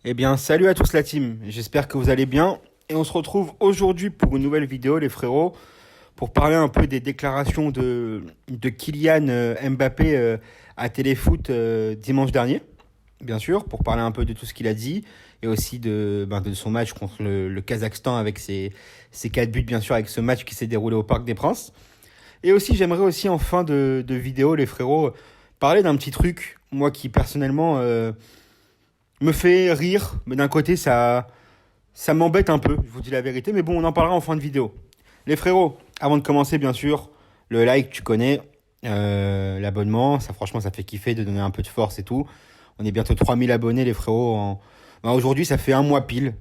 Eh bien, salut à tous la team, j'espère que vous allez bien. Et on se retrouve aujourd'hui pour une nouvelle vidéo, les frérots, pour parler un peu des déclarations de Kylian Mbappé à Téléfoot dimanche dernier, bien sûr, pour parler un peu de tout ce qu'il a dit, et aussi de son match contre le Kazakhstan avec ses 4 buts, bien sûr, avec ce match qui s'est déroulé au Parc des Princes. Et aussi, j'aimerais aussi en fin de vidéo, les frérots, parler d'un petit truc, moi qui personnellement me fait rire, mais d'un côté, ça m'embête un peu, je vous dis la vérité, mais bon, on en parlera en fin de vidéo. Les frérots, avant de commencer, bien sûr, le like, tu connais, l'abonnement, ça franchement, ça fait kiffer de donner un peu de force et tout. On est bientôt 3000 abonnés, les frérots. Aujourd'hui, ça fait un mois pile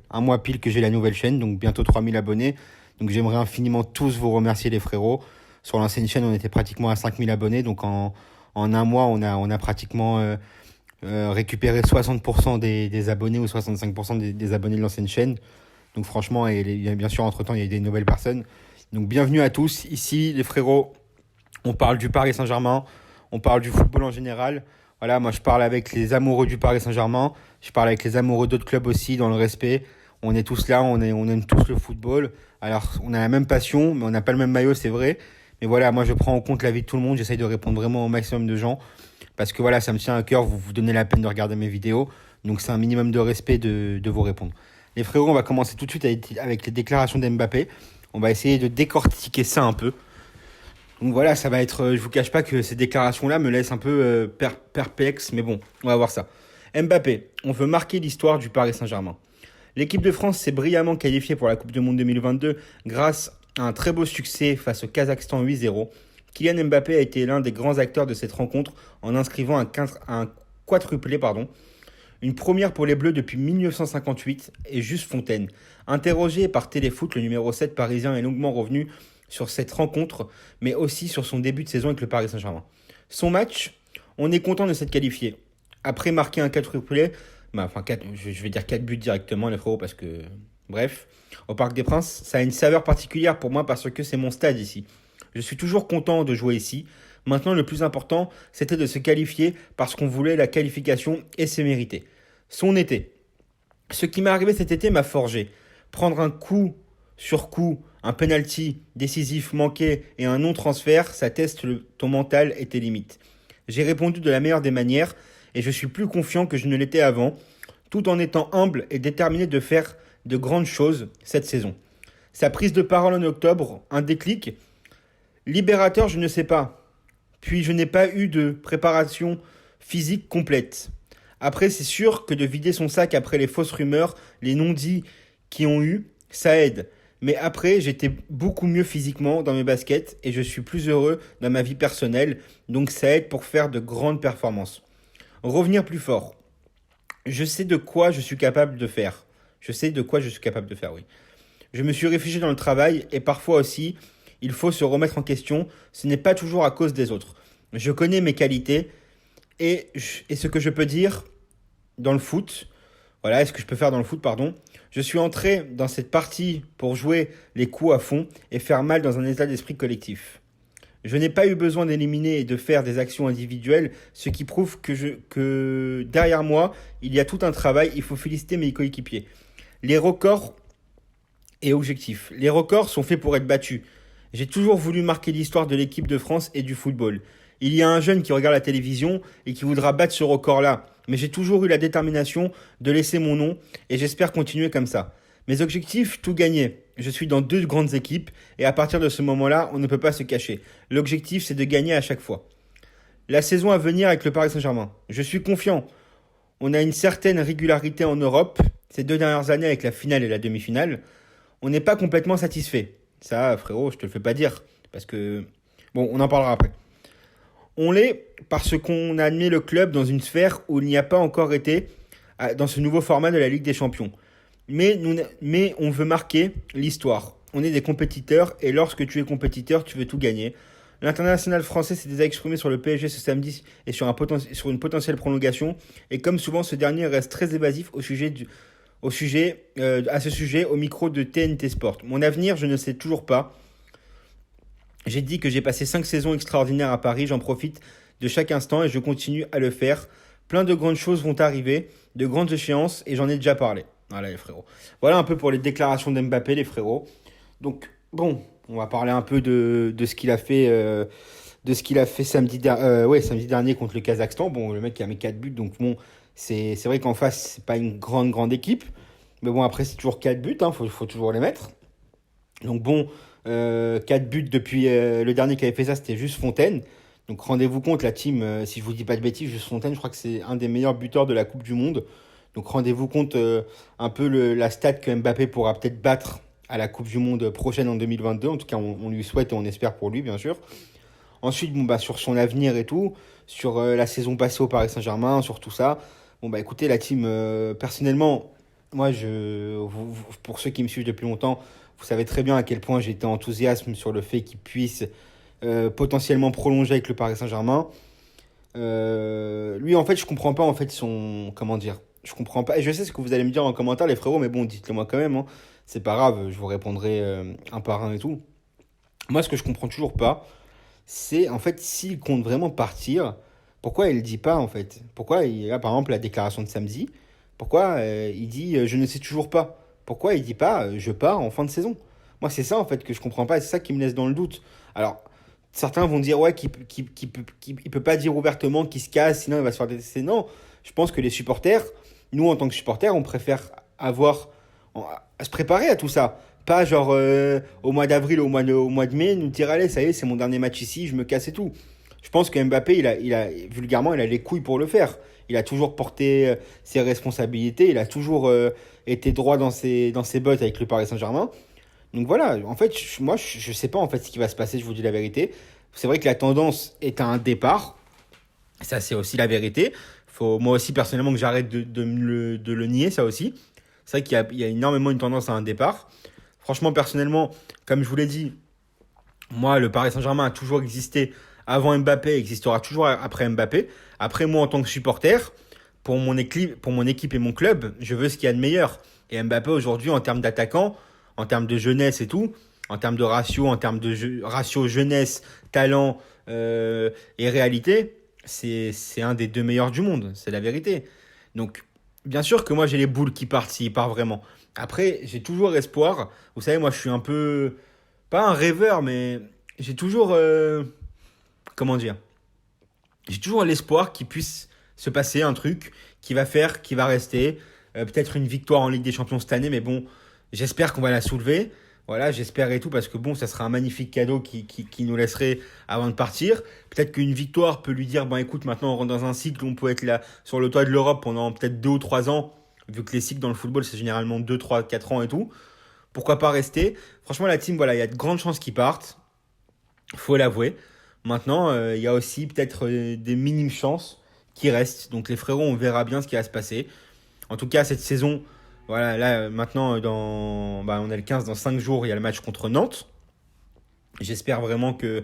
que j'ai la nouvelle chaîne, donc bientôt 3000 abonnés. Donc j'aimerais infiniment tous vous remercier, les frérots. Sur l'ancienne chaîne, on était pratiquement à 5000 abonnés, donc en un mois, on a pratiquement récupéré 60% des abonnés ou 65% des abonnés de l'ancienne chaîne. Donc franchement, et bien sûr, entre-temps, il y a des nouvelles personnes. Donc bienvenue à tous. Ici, les frérots, on parle du Paris Saint-Germain, on parle du football en général. Voilà, moi je parle avec les amoureux du Paris Saint-Germain, je parle avec les amoureux d'autres clubs aussi, dans le respect. On est tous là, on aime tous le football. Alors, on a la même passion, mais on n'a pas le même maillot, c'est vrai. Mais voilà, moi je prends en compte la vie de tout le monde, j'essaye de répondre vraiment au maximum de gens. Parce que voilà, ça me tient à cœur, vous vous donnez la peine de regarder mes vidéos. Donc c'est un minimum de respect de vous répondre. Les frérots, on va commencer tout de suite avec les déclarations d'Mbappé. On va essayer de décortiquer ça un peu. Donc voilà, ça va être. Je vous cache pas que ces déclarations-là me laissent un peu perplexe, mais bon, on va voir ça. Mbappé, on veut marquer l'histoire du Paris Saint-Germain. L'équipe de France s'est brillamment qualifiée pour la Coupe du Monde 2022 grâce à un très beau succès face au Kazakhstan 8-0. Kylian Mbappé a été l'un des grands acteurs de cette rencontre en inscrivant un quadruplé, une première pour les Bleus depuis 1958 et Juste Fontaine. Interrogé par Téléfoot, le numéro 7 parisien est longuement revenu sur cette rencontre, mais aussi sur son début de saison avec le Paris Saint-Germain. Son match, on est content de s'être qualifié. Après marquer un quadruplé, je vais dire 4 buts directement, les frérots, parce que... Bref, au Parc des Princes, ça a une saveur particulière pour moi parce que c'est mon stade ici. Je suis toujours content de jouer ici. Maintenant, le plus important, c'était de se qualifier parce qu'on voulait la qualification et c'est mérité. Son été. Ce qui m'est arrivé cet été m'a forgé. Prendre un coup sur coup, un penalty décisif manqué et un non-transfert, ça teste ton mental et tes limites. J'ai répondu de la meilleure des manières et je suis plus confiant que je ne l'étais avant, tout en étant humble et déterminé de faire de grandes choses cette saison. Sa prise de parole en octobre, un déclic. Libérateur, je ne sais pas. Puis je n'ai pas eu de préparation physique complète. Après, c'est sûr que de vider son sac après les fausses rumeurs, les non-dits qui ont eu, ça aide. Mais après, j'étais beaucoup mieux physiquement dans mes baskets et je suis plus heureux dans ma vie personnelle, donc ça aide pour faire de grandes performances. Revenir plus fort. Je sais de quoi je suis capable de faire. Je sais de quoi je suis capable de faire, oui. Je me suis réfugié dans le travail et parfois aussi, il faut se remettre en question. Ce n'est pas toujours à cause des autres. Je connais mes qualités et ce que je peux dire dans le foot. Voilà, ce que je peux faire dans le foot, pardon. Je suis entré dans cette partie pour jouer les coups à fond et faire mal dans un état d'esprit collectif. Je n'ai pas eu besoin d'éliminer et de faire des actions individuelles, ce qui prouve que derrière moi, il y a tout un travail. Il faut féliciter mes coéquipiers. Les records et objectifs. Les records sont faits pour être battus. J'ai toujours voulu marquer l'histoire de l'équipe de France et du football. Il y a un jeune qui regarde la télévision et qui voudra battre ce record-là. Mais j'ai toujours eu la détermination de laisser mon nom et j'espère continuer comme ça. Mes objectifs, tout gagner. Je suis dans 2 grandes équipes et à partir de ce moment-là, on ne peut pas se cacher. L'objectif, c'est de gagner à chaque fois. La saison à venir avec le Paris Saint-Germain. Je suis confiant. On a une certaine régularité en Europe, ces 2 dernières années avec la finale et la demi-finale. On n'est pas complètement satisfait. Ça, frérot, je te le fais pas dire. Parce que... Bon, on en parlera après. On l'est parce qu'on a amené le club dans une sphère où il n'y a pas encore été dans ce nouveau format de la Ligue des Champions. Mais on veut marquer l'histoire. On est des compétiteurs et lorsque tu es compétiteur, tu veux tout gagner. L'international français s'est déjà exprimé sur le PSG ce samedi et sur une potentielle prolongation. Et comme souvent, ce dernier reste très évasif à ce sujet au micro de TNT Sport. Mon avenir, je ne sais toujours pas. J'ai dit que j'ai passé 5 saisons extraordinaires à Paris, j'en profite de chaque instant et je continue à le faire. Plein de grandes choses vont arriver de grandes échéances et j'en ai déjà parlé. Voilà les frérots. Voilà un peu pour les déclarations d'Mbappé les frérots. Donc bon, on va parler un peu de ce qu'il a fait samedi dernier contre le Kazakhstan. Bon, le mec qui a mis 4 buts, donc bon, c'est vrai qu'en face, c'est pas une grande équipe. Mais bon, après, c'est toujours 4 buts, faut toujours les mettre. Donc bon, 4 buts depuis le dernier qui avait fait ça, c'était juste Fontaine. Donc rendez-vous compte, la team, si je vous dis pas de bêtises, juste Fontaine, je crois que c'est un des meilleurs buteurs de la Coupe du Monde. Donc rendez-vous compte un peu la stat que Mbappé pourra peut-être battre à la Coupe du Monde prochaine en 2022. En tout cas, on lui souhaite et on espère pour lui, bien sûr. Ensuite, bon, bah, sur son avenir et tout, sur la saison passée au Paris Saint-Germain, sur tout ça. Bon, bah écoutez, la team, personnellement, moi, pour ceux qui me suivent depuis longtemps, vous savez très bien à quel point j'étais enthousiaste sur le fait qu'il puisse potentiellement prolonger avec le Paris Saint-Germain. Lui, en fait, je comprends pas en fait son, comment dire, je comprends pas. Et je sais ce que vous allez me dire en commentaire, les frérots, mais bon, dites-le moi quand même. Hein. C'est pas grave, je vous répondrai un par un et tout. Moi, ce que je comprends toujours pas, c'est en fait s'il compte vraiment partir, pourquoi il ne dit pas en fait? Pourquoi il y a par exemple la déclaration de samedi? Pourquoi il dit je ne sais toujours pas? Pourquoi il dit pas je pars en fin de saison? Moi c'est ça en fait que je comprends pas et c'est ça qui me laisse dans le doute. Alors certains vont dire ouais qu'il peut pas dire ouvertement qu'il se casse sinon il va se faire détester. Non, je pense que les supporters, nous en tant que supporters, on préfère avoir à se préparer à tout ça. Pas genre au mois d'avril, au mois de mai, nous dire allez, ça y est, c'est mon dernier match ici, je me casse et tout. Je pense que Mbappé, vulgairement, il a les couilles pour le faire. Il a toujours porté ses responsabilités, il a toujours été droit dans ses bottes avec le Paris Saint-Germain. Donc voilà, en fait, moi, je sais pas en fait ce qui va se passer, je vous dis la vérité. C'est vrai que la tendance est à un départ, ça c'est aussi la vérité. Faut moi aussi personnellement que j'arrête de le nier, ça aussi. C'est vrai qu'il y a énormément une tendance à un départ. Franchement, personnellement, comme je vous l'ai dit, moi, le Paris Saint-Germain a toujours existé avant Mbappé, existera toujours après Mbappé. Après, moi, en tant que supporter, pour mon équipe et mon club, je veux ce qu'il y a de meilleur. Et Mbappé, aujourd'hui, en termes d'attaquant, en termes de jeunesse et tout, en termes de ratio, en termes de ratio jeunesse, talent et réalité, c'est un des deux meilleurs du monde. C'est la vérité. Donc, bien sûr que moi, j'ai les boules qui partent s'il part vraiment. Après, j'ai toujours espoir. Vous savez, moi, je suis un peu, pas un rêveur, mais j'ai toujours, comment dire, j'ai toujours l'espoir qu'il puisse se passer un truc qui va rester. Peut-être une victoire en Ligue des Champions cette année, mais bon, j'espère qu'on va la soulever. Voilà, j'espère et tout, parce que bon, ça sera un magnifique cadeau qui nous laisserait avant de partir. Peut-être qu'une victoire peut lui dire, bon écoute, maintenant on rentre dans un cycle, on peut être là sur le toit de l'Europe pendant peut-être 2 ou 3 ans, vu que les cycles dans le football, c'est généralement 2, 3, 4 ans et tout. Pourquoi pas rester? Franchement, la team, voilà, il y a de grandes chances qu'ils partent, faut l'avouer. Maintenant, il y a aussi peut-être des minimes chances qui restent. Donc les frérots, on verra bien ce qui va se passer. En tout cas, cette saison, voilà, là maintenant, on est le 15, dans 5 jours, il y a le match contre Nantes. J'espère vraiment que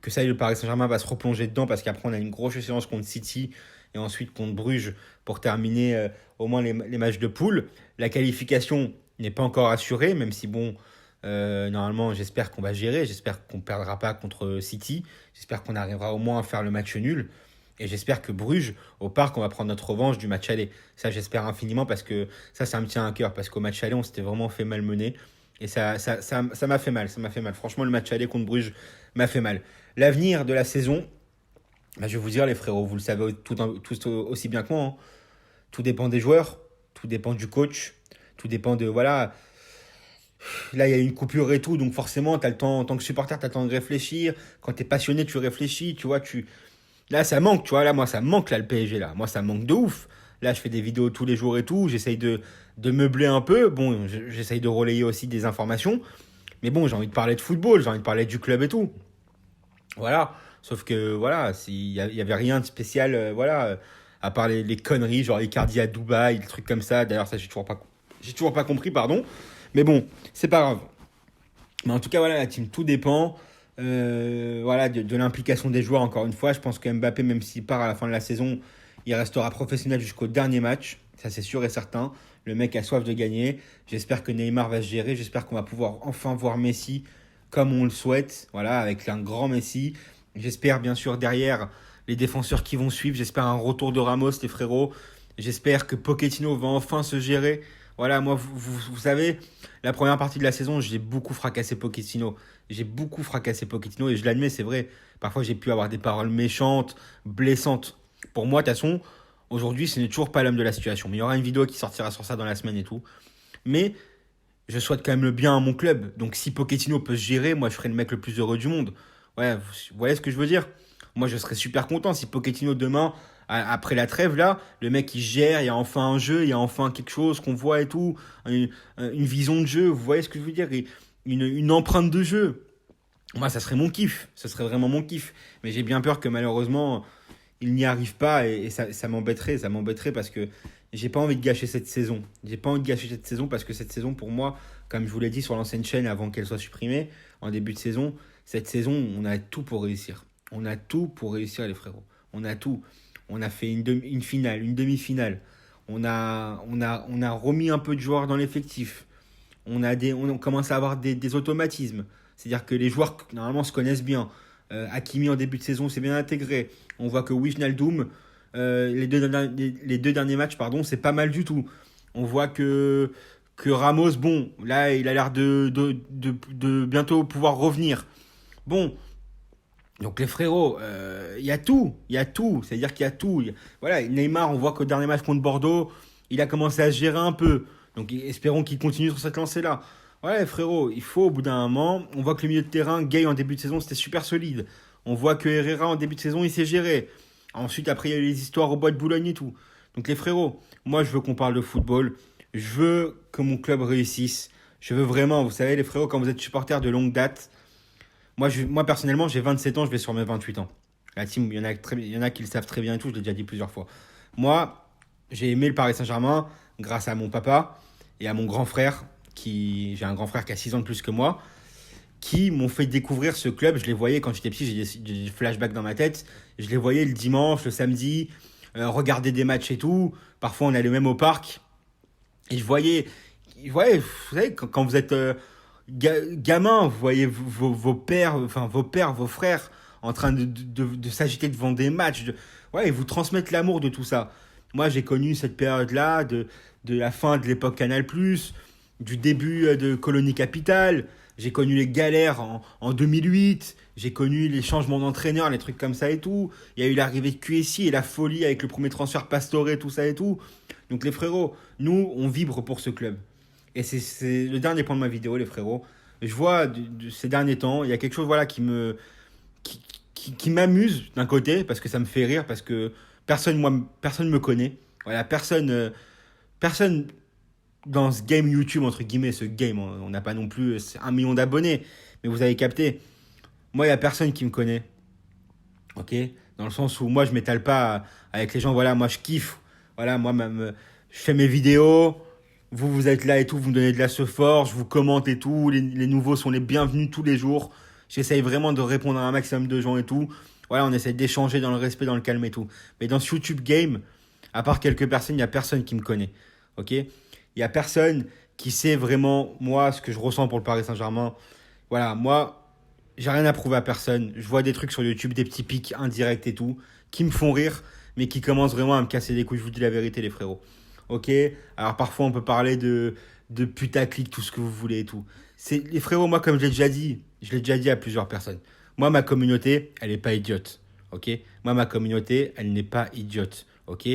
ça, le Paris Saint-Germain va se replonger dedans parce qu'après, on a une grosse séance contre City et ensuite contre Bruges pour terminer au moins les matchs de poule. La qualification n'est pas encore assurée, même si, bon, normalement, j'espère qu'on va gérer. J'espère qu'on ne perdra pas contre City. J'espère qu'on arrivera au moins à faire le match nul. Et j'espère que Bruges, au parc, on va prendre notre revanche du match aller. Ça, j'espère infiniment parce que ça me tient à cœur. Parce qu'au match aller, on s'était vraiment fait malmener. Et ça m'a fait mal. Ça m'a fait mal. Franchement, le match aller contre Bruges m'a fait mal. L'avenir de la saison, bah, je vais vous dire, les frérots, vous le savez tous aussi bien que moi. Hein. Tout dépend des joueurs. Tout dépend du coach. Tout dépend de. Voilà. Là, il y a une coupure et tout. Donc, forcément, t'as le temps, en tant que supporter, tu as le temps de réfléchir. Quand tu es passionné, tu réfléchis. Tu vois, Là, ça manque, tu vois. Là, moi, ça me manque, là, le PSG, là. Moi, ça me manque de ouf. Là, je fais des vidéos tous les jours et tout. J'essaye de meubler un peu. Bon, j'essaye de relayer aussi des informations. Mais bon, j'ai envie de parler de football. J'ai envie de parler du club et tout. Voilà. Sauf que, voilà, y avait rien de spécial, voilà, à part les conneries, genre Icardi à Dubaï, des trucs comme ça. D'ailleurs, ça, j'ai toujours pas compris, pardon. Mais bon, c'est pas grave. Mais en tout cas, voilà, la team, tout dépend. Voilà, de l'implication des joueurs, encore une fois. Je pense que Mbappé, même s'il part à la fin de la saison, il restera professionnel jusqu'au dernier match. Ça, c'est sûr et certain. Le mec a soif de gagner. J'espère que Neymar va se gérer. J'espère qu'on va pouvoir enfin voir Messi comme on le souhaite. Voilà, avec un grand Messi. J'espère, bien sûr, derrière, les défenseurs qui vont suivre. J'espère un retour de Ramos, les frérots. J'espère que Pochettino va enfin se gérer. Voilà, moi, vous savez, la première partie de la saison, j'ai beaucoup fracassé Pochettino. J'ai beaucoup fracassé Pochettino et je l'admets, c'est vrai. Parfois, j'ai pu avoir des paroles méchantes, blessantes. Pour moi, de toute façon, aujourd'hui, ce n'est toujours pas l'homme de la situation. Mais il y aura une vidéo qui sortira sur ça dans la semaine et tout. Mais je souhaite quand même le bien à mon club. Donc si Pochettino peut se gérer, moi je serai le mec le plus heureux du monde. Ouais, vous voyez ce que je veux dire? Moi je serais super content si Pochettino demain, après la trêve là, le mec il gère, il y a enfin un jeu, il y a enfin quelque chose qu'on voit et tout, une vision de jeu, vous voyez ce que je veux dire? Et une empreinte de jeu. Moi ça serait mon kiff, ce serait vraiment mon kiff. Mais j'ai bien peur que malheureusement il n'y arrive pas et ça m'embêterait parce que j'ai pas envie de gâcher cette saison. J'ai pas envie de gâcher cette saison parce que cette saison, pour moi, comme je vous l'ai dit sur l'ancienne chaîne avant qu'elle soit supprimée, en début de saison, cette saison, on a tout pour réussir. On a tout pour réussir, les frérots. On a tout. On a fait une finale, une demi-finale. On a remis un peu de joueurs dans l'effectif. On commence à avoir des automatismes. C'est-à-dire que les joueurs, normalement, se connaissent bien. Hakimi, en début de saison, s'est bien intégré. On voit que Wijnaldum, les deux derniers matchs, pardon, c'est pas mal du tout. On voit que Ramos, bon, là, il a l'air de bientôt pouvoir revenir. Bon, donc les frérots, il y a tout, il y a tout, c'est-à-dire qu'il y a tout. Voilà, Neymar, on voit qu'au dernier match contre Bordeaux, il a commencé à se gérer un peu. Donc espérons qu'il continue sur cette lancée-là. Ouais, les frérots, il faut au bout d'un moment, on voit que le milieu de terrain, Gay en début de saison, c'était super solide. On voit que Herrera en début de saison, il s'est géré. Ensuite, après, il y a eu les histoires au bois de Boulogne et tout. Donc les frérots, moi je veux qu'on parle de football. Je veux que mon club réussisse. Je veux vraiment, vous savez, les frérots, quand vous êtes supporters de longue date, moi personnellement, j'ai 27 ans, je vais sur mes 28 ans. La team, il y en a qui le savent très bien et tout, je l'ai déjà dit plusieurs fois. Moi, j'ai aimé le Paris Saint-Germain grâce à mon papa et à mon grand frère, j'ai un grand frère qui a 6 ans de plus que moi, qui m'ont fait découvrir ce club. Je les voyais quand j'étais petit, j'ai des flashbacks dans ma tête. Je les voyais le dimanche, le samedi, regarder des matchs et tout. Parfois, on allait même au parc. Et vous savez, quand vous êtes gamin, vous voyez vos pères, enfin vos pères, vos frères en train de s'agiter devant des matchs. Ouais, ils vous transmettent l'amour de tout ça. Moi, j'ai connu cette période-là, de la fin de l'époque Canal+, du début de Colonie Capitale. J'ai connu les galères en 2008. J'ai connu les changements d'entraîneur, les trucs comme ça et tout. Il y a eu l'arrivée de QSI et la folie avec le premier transfert Pastore, tout ça et tout. Donc les frérots, nous, on vibre pour ce club. Et c'est le dernier point de ma vidéo, les frérots. Je vois ces derniers temps, il y a quelque chose voilà, qui, qui m'amuse d'un côté, parce que ça me fait rire, parce que personne me connaît. Voilà, personne dans ce game YouTube, entre guillemets, ce game, on n'a pas non plus 1 million d'abonnés, mais vous avez capté. Moi, il n'y a personne qui me connaît. Ok? Dans le sens où moi, je m'étale pas avec les gens. Voilà, moi, je kiffe. Voilà, moi, même, je fais mes vidéos. Vous êtes là et tout. Vous me donnez de la support. Je vous commente et tout. Les nouveaux sont les bienvenus tous les jours. J'essaye vraiment de répondre à un maximum de gens et tout. Voilà, on essaie d'échanger dans le respect, dans le calme et tout. Mais dans ce YouTube game, à part quelques personnes, il n'y a personne qui me connaît. Ok? Il n'y a personne qui sait vraiment, moi, ce que je ressens pour le Paris Saint-Germain. Voilà, moi, j'ai rien à prouver à personne. Je vois des trucs sur YouTube, des petits pics indirects et tout, qui me font rire, mais qui commencent vraiment à me casser les couilles. Je vous dis la vérité, les frérots. Ok? Alors parfois, on peut parler de putaclic, tout ce que vous voulez et tout. Les frérots, moi, comme je l'ai déjà dit à plusieurs personnes. Moi, ma communauté, elle n'est pas idiote. Ok? Moi, ma communauté, elle n'est pas idiote. Ok?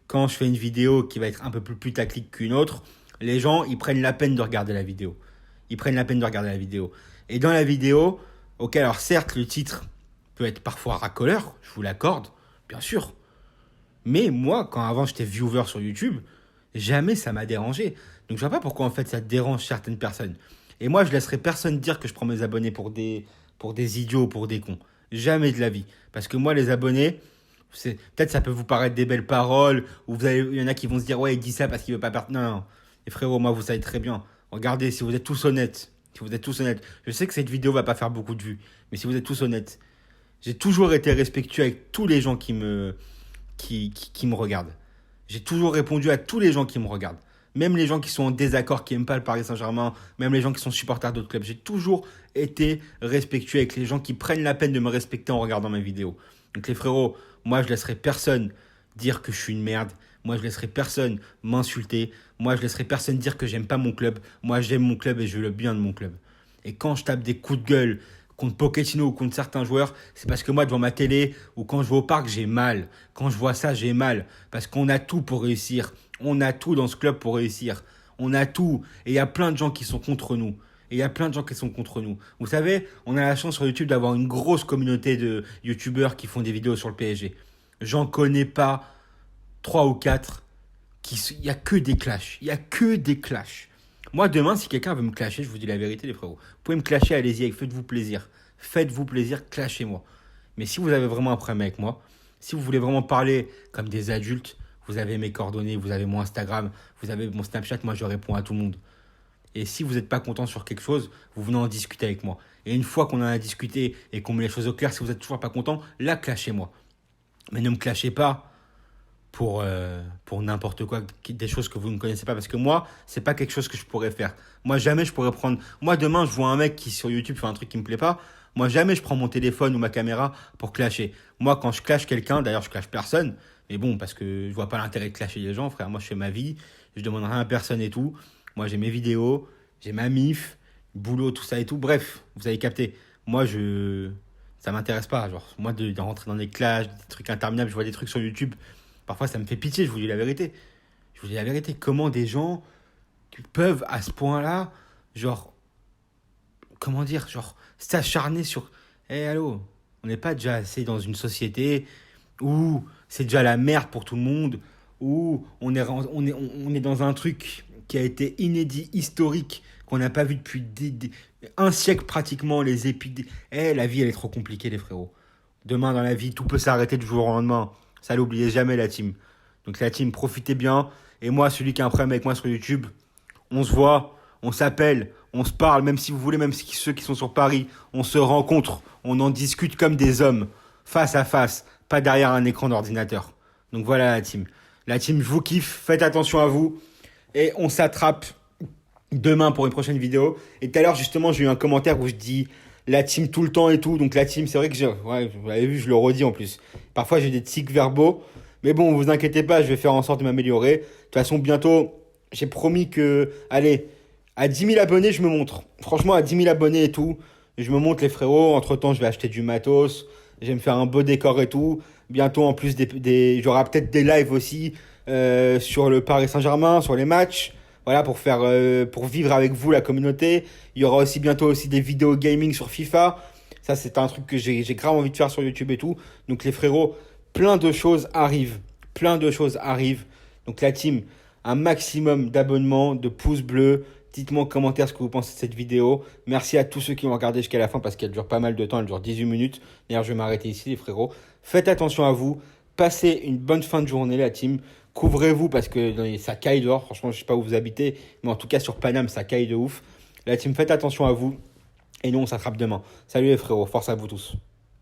Quand je fais une vidéo qui va être un peu plus putaclic qu'une autre, les gens, ils prennent la peine de regarder la vidéo. Ils prennent la peine de regarder la vidéo. Et dans la vidéo, ok, alors certes, le titre peut être parfois racoleur, je vous l'accorde, bien sûr. Mais moi, quand avant j'étais viewer sur YouTube, jamais ça m'a dérangé. Donc je vois pas pourquoi en fait ça dérange certaines personnes. Et moi, je laisserai personne dire que je prends mes abonnés pour des idiots ou pour des cons. Jamais de la vie. Parce que moi, les abonnés, peut-être ça peut vous paraître des belles paroles, ou il y en a qui vont se dire, ouais, il dit ça parce qu'il veut pas perdre. Non, non. Et frérot, moi, vous savez très bien. Regardez, si vous êtes tous honnêtes, je sais que cette vidéo va pas faire beaucoup de vues, mais si vous êtes tous honnêtes, j'ai toujours été respectueux avec tous les gens qui me regardent. J'ai toujours répondu à tous les gens qui me regardent. Même les gens qui sont en désaccord, qui n'aiment pas le Paris Saint-Germain, même les gens qui sont supporters d'autres clubs. J'ai toujours été respectueux avec les gens qui prennent la peine de me respecter en regardant mes vidéos. Donc les frérots, moi je laisserai personne dire que je suis une merde. Moi, je laisserai personne m'insulter. Moi, je laisserai personne dire que j'aime pas mon club. Moi, j'aime mon club et je veux le bien de mon club. Et quand je tape des coups de gueule contre Pochettino ou contre certains joueurs, c'est parce que moi, devant ma télé ou quand je vais au parc, j'ai mal. Quand je vois ça, j'ai mal. Parce qu'on a tout pour réussir. On a tout dans ce club pour réussir. On a tout. Et il y a plein de gens qui sont contre nous. Et il y a plein de gens qui sont contre nous. Vous savez, on a la chance sur YouTube d'avoir une grosse communauté de YouTubeurs qui font des vidéos sur le PSG. J'en connais pas 3 ou 4. Il n'y a que des clashs. Il n'y a que des clashs. Moi, demain, si quelqu'un veut me clasher, je vous dis la vérité, les frérots. Vous pouvez me clasher, allez-y, faites-vous plaisir. Faites-vous plaisir, clashez-moi. Mais si vous avez vraiment un problème avec moi, si vous voulez vraiment parler comme des adultes, vous avez mes coordonnées, vous avez mon Instagram, vous avez mon Snapchat, moi je réponds à tout le monde. Et si vous n'êtes pas content sur quelque chose, vous venez en discuter avec moi. Et une fois qu'on en a discuté et qu'on met les choses au clair, si vous n'êtes toujours pas content, là, clashez-moi. Mais ne me clashez pas pour n'importe quoi, des choses que vous ne connaissez pas. Parce que moi, c'est pas quelque chose que je pourrais faire. Moi, jamais je pourrais prendre... Moi, demain, je vois un mec qui, sur YouTube, fait un truc qui me plaît pas. Moi, jamais je prends mon téléphone ou ma caméra pour clasher. Moi, quand je clash quelqu'un, d'ailleurs, je clash personne. Mais bon, parce que je vois pas l'intérêt de clasher les gens, frère. Moi, je fais ma vie. Je demande rien à personne et tout. Moi, j'ai mes vidéos, j'ai ma mif, boulot, tout ça et tout. Bref, vous avez capté. Moi, ça m'intéresse pas. Genre, moi, de rentrer dans des clashs, des trucs interminables, je vois des trucs sur YouTube. Parfois, ça me fait pitié, je vous dis la vérité. Je vous dis la vérité. Comment des gens peuvent, à ce point-là, genre, comment dire, genre, s'acharner sur... Allô, on n'est pas déjà assez dans une société où c'est déjà la merde pour tout le monde, où on est dans un truc qui a été inédit, historique, qu'on n'a pas vu depuis un siècle pratiquement, les épidémies. La vie, elle est trop compliquée, les frérots. Demain, dans la vie, tout peut s'arrêter du jour au lendemain. Ça, l'oubliez jamais, la team. Donc, la team, profitez bien. Et moi, celui qui a un problème avec moi sur YouTube, on se voit, on s'appelle, on se parle, même si vous voulez, même si ceux qui sont sur Paris, on se rencontre, on en discute comme des hommes, face à face, pas derrière un écran d'ordinateur. Donc voilà la team. La team, je vous kiffe, faites attention à vous, et on s'attrape demain pour une prochaine vidéo. Et tout à l'heure, justement, j'ai eu un commentaire où je dis la team tout le temps et tout. Donc la team, c'est vrai que vous avez vu, je le redis en plus. Parfois, j'ai des tics verbaux. Mais bon, vous inquiétez pas, je vais faire en sorte de m'améliorer. De toute façon, bientôt, j'ai promis que, allez, à 10 000 abonnés, je me montre. Franchement, à 10 000 abonnés et tout, je me montre les frérots. Entre-temps, je vais acheter du matos. Je vais me faire un beau décor et tout. Bientôt, en plus, j'aurai peut-être des lives aussi sur le Paris Saint-Germain, sur les matchs. Voilà, pour vivre avec vous, la communauté. Il y aura aussi bientôt aussi des vidéos gaming sur FIFA. Ça, c'est un truc que j'ai grave envie de faire sur YouTube et tout. Donc, les frérots, plein de choses arrivent. Plein de choses arrivent. Donc, la team, un maximum d'abonnements, de pouces bleus. Dites-moi en commentaire ce que vous pensez de cette vidéo. Merci à tous ceux qui ont regardé jusqu'à la fin parce qu'elle dure pas mal de temps. Elle dure 18 minutes. D'ailleurs, je vais m'arrêter ici, les frérots. Faites attention à vous. Passez une bonne fin de journée, la team. Couvrez-vous parce que ça caille dehors. Franchement, je sais pas où vous habitez. Mais en tout cas, sur Paname, ça caille de ouf. La team, faites attention à vous. Et nous, on s'attrape demain. Salut les frérots. Force à vous tous.